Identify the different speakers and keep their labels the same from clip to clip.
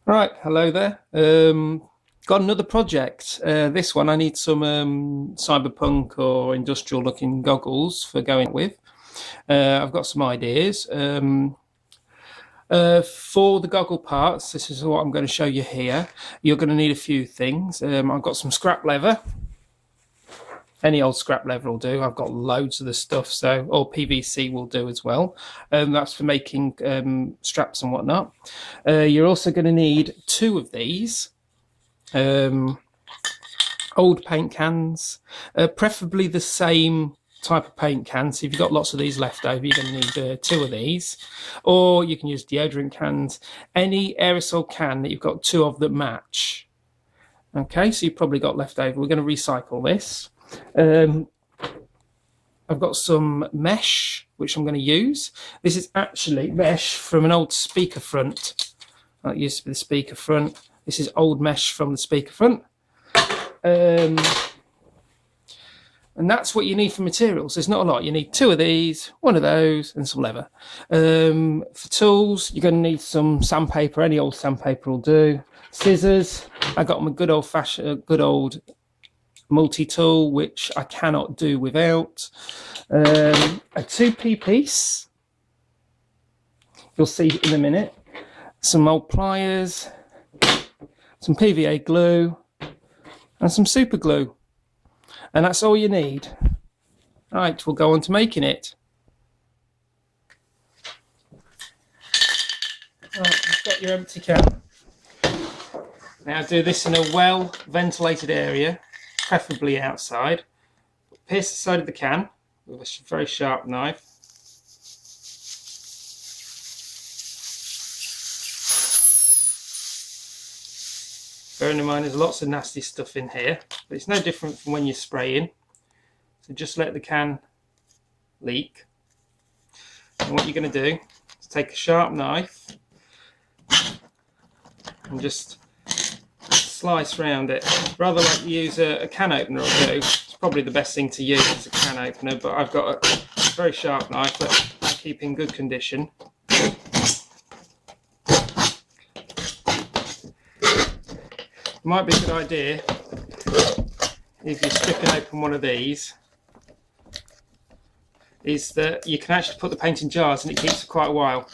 Speaker 1: Right, hello there. Got another project. This one I need some cyberpunk or industrial looking goggles for going with. I've got some ideas. For the goggle parts, this is what I'm going to show you here. You're going to need a few things. I've got some scrap leather. Any old scrap leather will do. I've got loads of the stuff, so or PVC will do as well. That's for making straps and whatnot. You're also going to need two of these old paint cans, preferably the same type of paint cans. So if you've got lots of these left over, you're going to need two of these, or you can use deodorant cans. Any aerosol can that you've got two of that match. Okay, so you've probably got left over. We're going to recycle this. I've got some mesh, which I'm going to use. This is actually mesh from an old speaker front. That used to be the speaker front. This is old mesh from the speaker front. And that's what you need for materials. There's not a lot. You need two of these, one of those, and some leather. For tools, you're going to need some sandpaper. Any old sandpaper will do. Scissors. I got them a good old multi-tool, which I cannot do without. A 2p piece. You'll see in a minute. Some old pliers, some PVA glue, and some super glue. And that's all you need. Right, we'll go on to making it. Right, you've got your empty can. Now do this in a well ventilated area, preferably outside. Pierce the side of the can with a very sharp knife. Bearing in mind there's lots of nasty stuff in here, but it's no different from when you're spraying. So just let the can leak. And what you're going to do is take a sharp knife and just slice around it. Rather like you use a can opener will do. It's probably the best thing to use is a can opener, but I've got a very sharp knife that I keep in good condition. Might be a good idea if you're stripping open one of these is that you can actually put the paint in jars and it keeps for quite a while.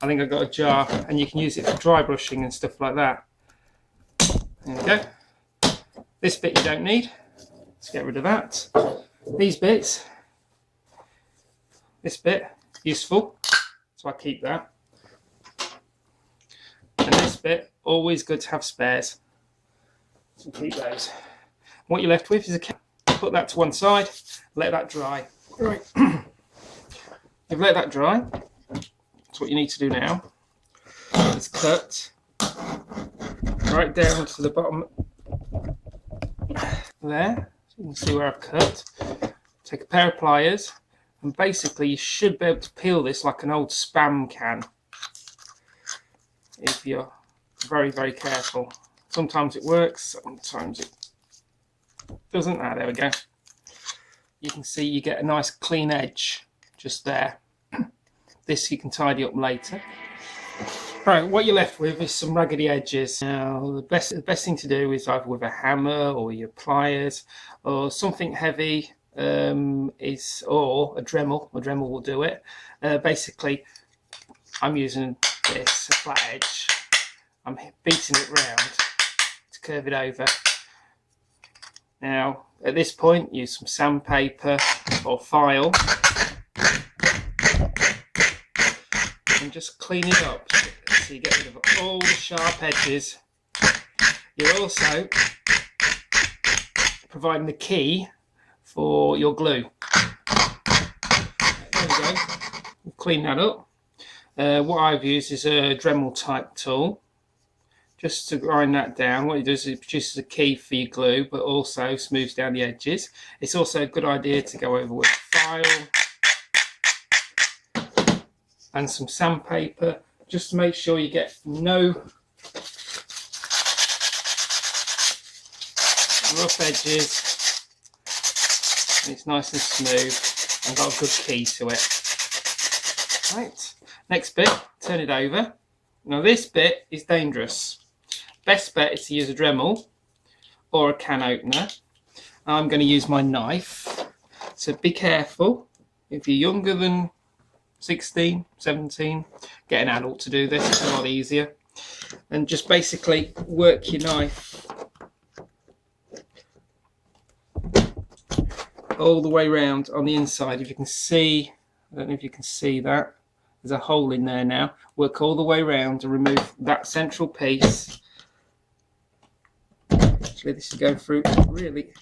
Speaker 1: I think I've got a jar and you can use it for dry brushing and stuff like that. There we go. This bit you don't need. Let's get rid of that. These bits, this bit, useful, so I keep that. And this bit, always good to have spares. So keep those. What you're left with is a can. Put that to one side, let that dry. Right. You've let that dry. That's what you need to do now. Is cut right down to the bottom there. So you can see where I've cut. Take a pair of pliers, and basically you should be able to peel this like an old Spam can if you're very, very careful. Sometimes it works, sometimes it doesn't. There we go. You can see you get a nice clean edge just there. This you can tidy up later. Right, what you're left with is some raggedy edges. Now, the best thing to do is either with a hammer or your pliers or something heavy, or a Dremel. A Dremel will do it. Basically, I'm using this, a flat edge. I'm beating it round to curve it over. Now, at this point, use some sandpaper or file and just clean it up so you get rid of all the sharp edges. You're also providing the key for your glue. There we go. We'll clean that up. What I've used is a Dremel type tool. Just to grind that down, what it does is it produces a key for your glue, but also smooths down the edges. It's also a good idea to go over with file and some sandpaper, just to make sure you get no rough edges. And it's nice and smooth and got a good key to it. Right, next bit, turn it over. Now this bit is dangerous. Best bet is to use a Dremel or a can opener. I'm going to use my knife, so be careful. If you're younger than 16, 17, get an adult to do this, it's a lot easier. And just basically work your knife all the way around on the inside. If you can see, I don't know if you can see that, there's a hole in there now. Work all the way around to remove that central piece. Actually, this is going through really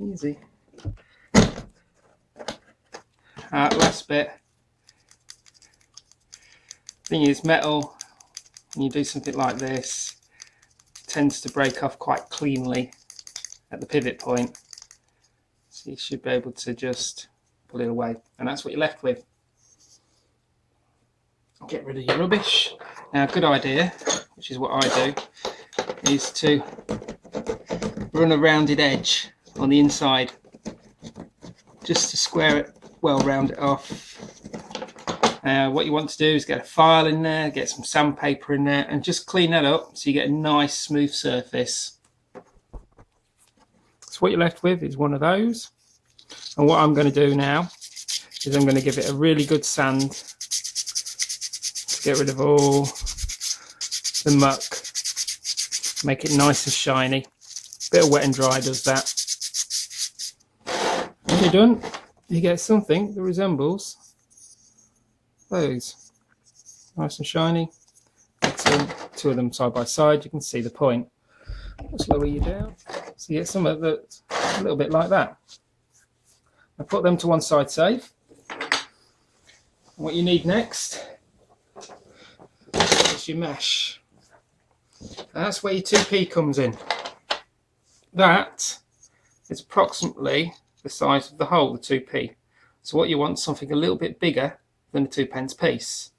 Speaker 1: easy. Last bit. Thing is, metal, when you do something like this, tends to break off quite cleanly at the pivot point. So you should be able to just pull it away, and that's what you're left with. Get rid of your rubbish. Now, a good idea, which is what I do, is to run a rounded edge on the inside, just to square it well, round it off. What you want to do is get a file in there, get some sandpaper in there, and just clean that up so you get a nice smooth surface. So what you're left with is one of those. And what I'm going to do now is I'm going to give it a really good sand to get rid of all the muck, make it nice and shiny. Bit of wet and dry does that. When you're done, you get something that resembles those. Nice and shiny. Two of them side by side, you can see the point. Let's lower you down. So you get something that's a little bit like that. I put them to one side safe. What you need next is your mesh. And that's where your 2p comes in. That is approximately the size of the hole, the 2p. So what you want is something a little bit bigger than a 2p piece.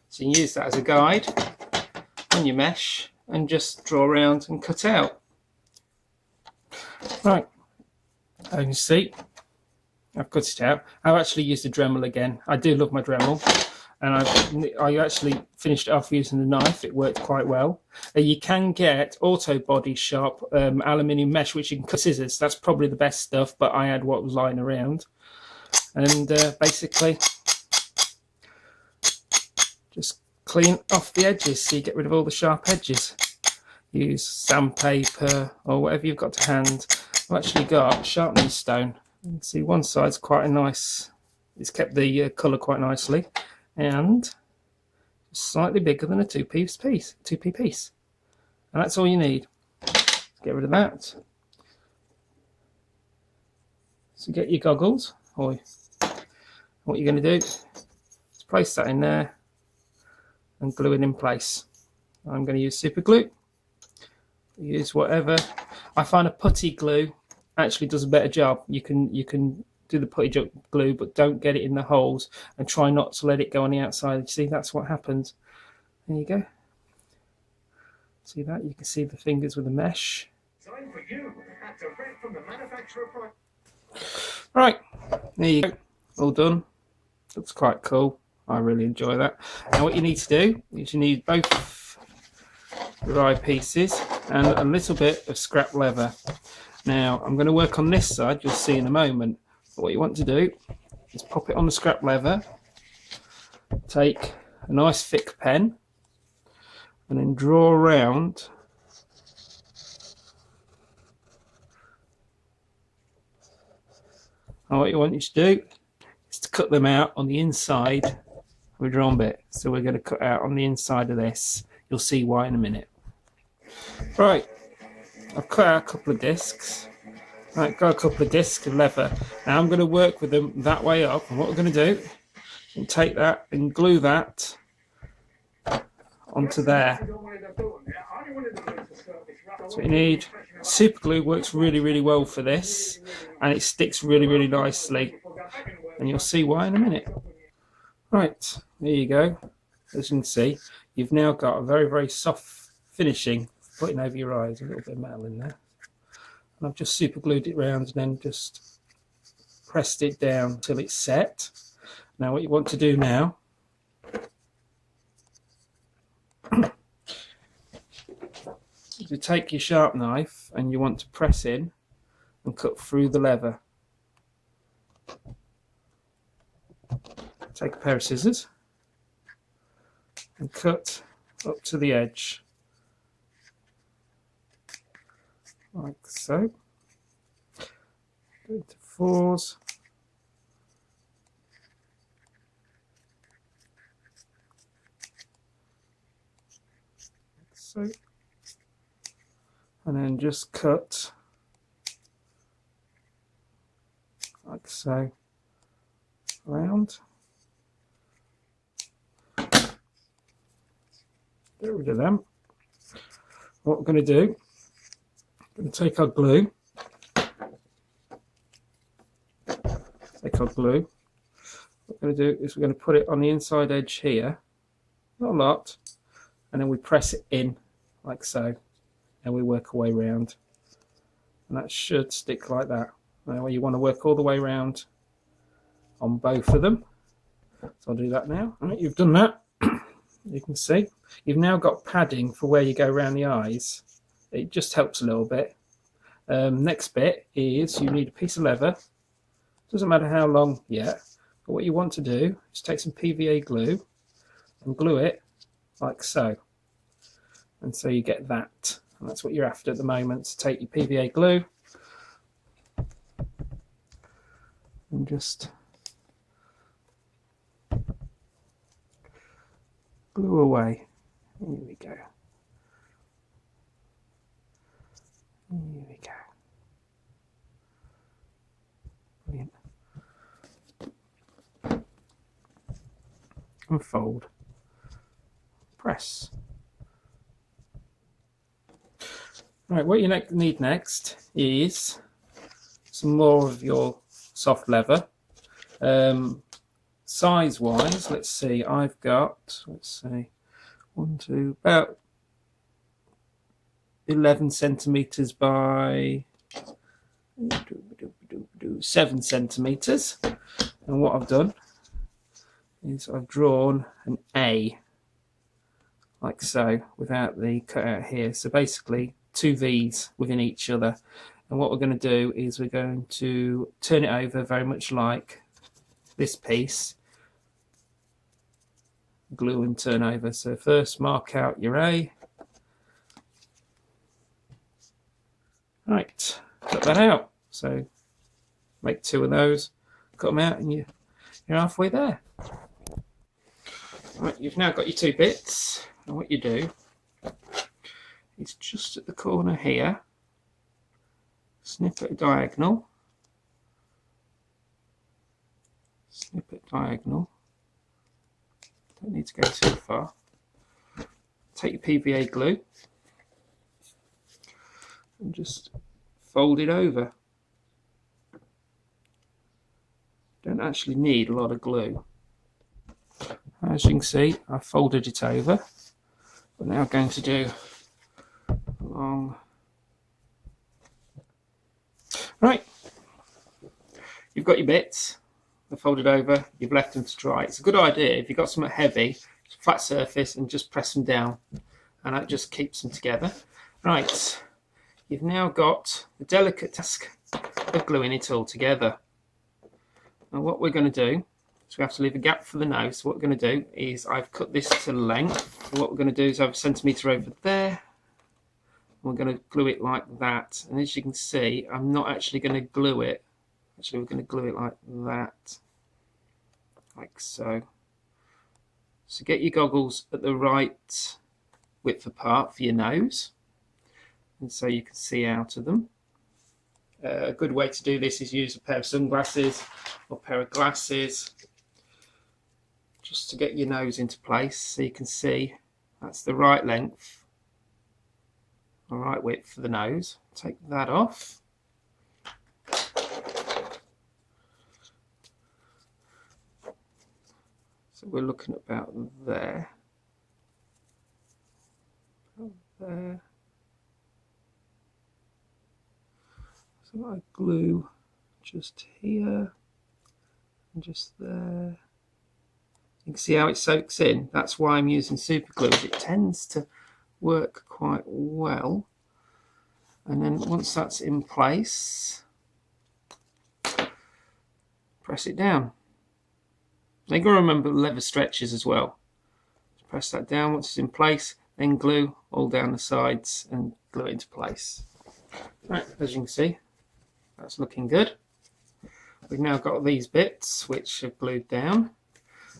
Speaker 1: So you can use that as a guide on your mesh and just draw around and cut out. Right, as you can see, I've cut it out. I've actually used a Dremel again. I do love my Dremel, and I actually finished it off using the knife. It worked quite well. You can get auto body shop aluminium mesh, which you can cut scissors. That's probably the best stuff, but I had what was lying around. And basically, just clean off the edges so you get rid of all the sharp edges. Use sandpaper or whatever you've got to hand. I've actually got sharpening stone. You can see one side's quite a nice, it's kept the colour quite nicely, and slightly bigger than a 2p piece. And that's all you need. Get rid of that. So get your goggles. What you're going to do is place that in there and glue it in place. I'm going to use super glue. Use whatever. I find a putty glue actually does a better job. You can do the putty glue, but don't get it in the holes, and try not to let it go on the outside. You see, that's what happens. There you go. See that? You can see the fingers with the mesh. Time for you. That's a rep from the manufacturer. Right, there you go. All done. Looks quite cool. I really enjoy that. Now what you need to do is you need both your eyepieces and a little bit of scrap leather. Now I'm going to work on this side, you'll see in a moment. But what you want to do is pop it on the scrap leather, take a nice thick pen, and then draw around and what you want you to do is to cut them out on the inside of a drawn bit. So we're going to cut out on the inside of this. You'll see why in a minute. Right, I've cut out a couple of discs. Right, got a couple of discs of leather. Now I'm going to work with them that way up, and what we're going to do is take that and glue that onto there. That's what you need. Super glue works really, really well for this, and it sticks really, really nicely. And you'll see why in a minute. Right, there you go. As you can see, you've now got a very, very soft finishing. Putting over your eyes, a little bit of metal in there. And I've just super glued it round and then just pressed it down until it's set. Now what you want to do now So take your sharp knife and you want to press in and cut through the leather. Take a pair of scissors and cut up to the edge, like so. Go into fours. Like so. And then just cut like so round. Get rid of them. What we're going to do, we're going to take our glue. What we're going to do is we're going to put it on the inside edge here, not a lot, and then we press it in like so, and we work our way round, and that should stick like that. Now you want to work all the way around on both of them, so I'll do that now. All right, you've done that. You can see you've now got padding for where you go around the eyes. It just helps a little bit. Next bit is you need a piece of leather. Doesn't matter how long yet, but what you want to do is take some PVA glue and glue it like so, and so you get that, and that's what you're after at the moment. So take your PVA glue and just glue away. Here we go. Here we go. Brilliant. And fold. Press. Right, what you need next is some more of your soft leather. Size wise, let's see, I've got, about 11 centimeters by 7 centimeters. And what I've done is I've drawn an A like so without the cutout here. So basically 2 V's within each other. And what we're going to do is we're going to turn it over very much like this piece. Glue and turn over. So first mark out your A. Right, cut that out. So make 2 of those, cut them out, and you're halfway there. Right, you've now got your 2 bits, and what you do is just at the corner here, snip at a diagonal, snip at diagonal. Don't need to go too far. Take your PVA glue and just fold it over. Don't actually need a lot of glue. As you can see, I folded it over. We're now going to do along. Right, you've got your bits. They're folded over. You've left them to dry. It's a good idea if you've got something heavy, flat surface, and just press them down, and that just keeps them together. Right, you've now got the delicate task of gluing it all together. Now what we're going to do is we have to leave a gap for the nose. So what we're going to do is I've cut this to length. So what we're going to do is have a centimetre over there. We're going to glue it like that. And as you can see, I'm not actually going to glue it. Actually, we're going to glue it like that. Like so. So get your goggles at the right width apart for your nose. And so you can see out of them. A good way to do this is use a pair of sunglasses or a pair of glasses just to get your nose into place, so you can see that's the right length, the right width for the nose. Take that off. So we're looking about there. There. So I glue just here and just there. You can see how it soaks in. That's why I'm using super glue. It tends to work quite well. And then once that's in place, press it down. Now you've got to remember the leather stretches as well. Press that down once it's in place, then glue all down the sides and glue it into place. Right, as you can see, that's looking good. We've now got these bits which are glued down.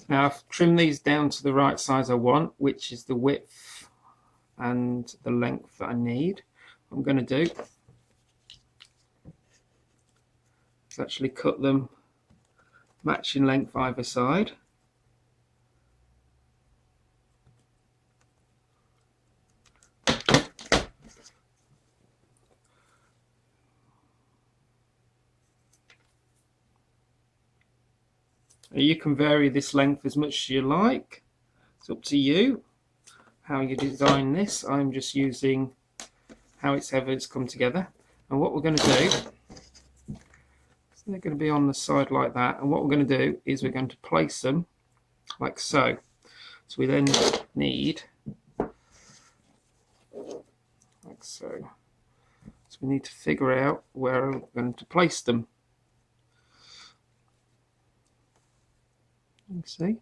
Speaker 1: Now I've trimmed these down to the right size I want, which is the width and the length that I need. What I'm going to do is actually cut them matching length either side. You can vary this length as much as you like. It's up to you how you design this. I'm just using how it's come together. And what we're going to do, so they're going to be on the side like that. And what we're going to do is we're going to place them like so. So we then need, like so. So we need to figure out where we're going to place them. You see,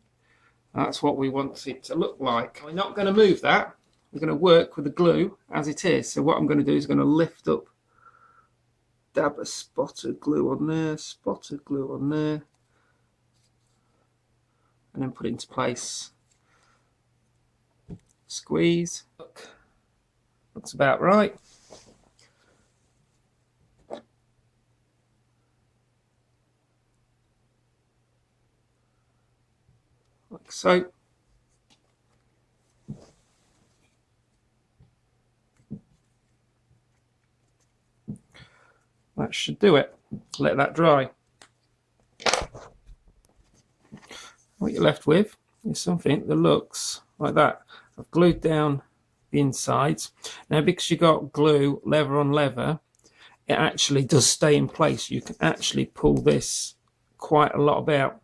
Speaker 1: that's what we want it to look like. We're not going to move that. We're going to work with the glue as it is. So what I'm going to do is going to lift up, dab a spot of glue on there, spot of glue on there, and then put it into place. Squeeze. Looks about right. Like so. That should do it. Let that dry. What you're left with is something that looks like that. I've glued down the insides. Now because you got glue, leather on leather, it actually does stay in place. You can actually pull this quite a lot about.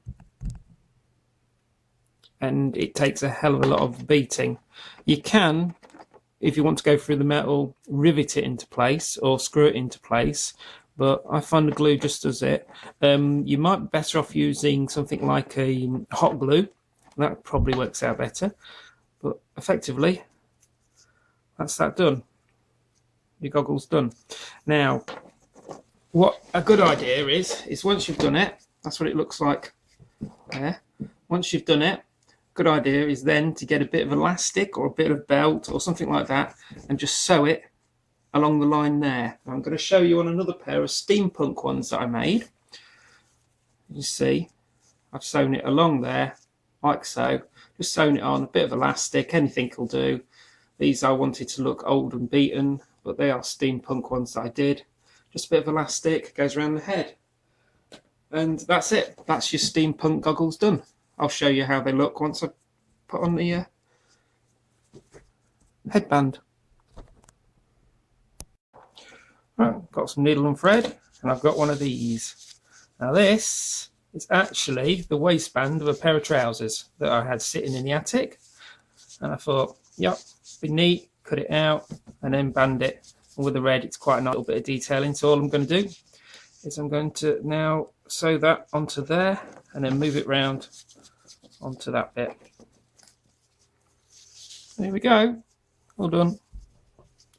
Speaker 1: And it takes a hell of a lot of beating. You can, if you want to go through the metal, rivet it into place or screw it into place, but I find the glue just does it. You might be better off using something like a hot glue. That probably works out better, but effectively that's that done. Your goggle's done. Now what a good idea is once you've done it, that's what it looks like there. Once you've done it, good idea is then to get a bit of elastic or a bit of belt or something like that and just sew it along the line there. I'm going to show you on another pair of Steampunk ones that I made. You see, I've sewn it along there like so, just sewn it on, a bit of elastic, anything will do. These I wanted to look old and beaten, but they are Steampunk ones that I did. Just a bit of elastic, goes around the head. And that's it, that's your Steampunk goggles done. I'll show you how they look once I put on the headband. Right, got some needle and thread, and I've got one of these. Now this is actually the waistband of a pair of trousers that I had sitting in the attic. And I thought, yep, be neat, cut it out, and then band it. And with the red, it's quite a nice little bit of detailing. So all I'm going to do is I'm going to now sew that onto there, and then move it round onto that bit. There we go, all done.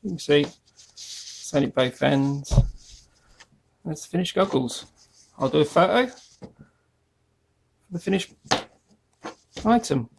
Speaker 1: You can see, sewn it both ends. That's the finished goggles. I'll do a photo for the finished item.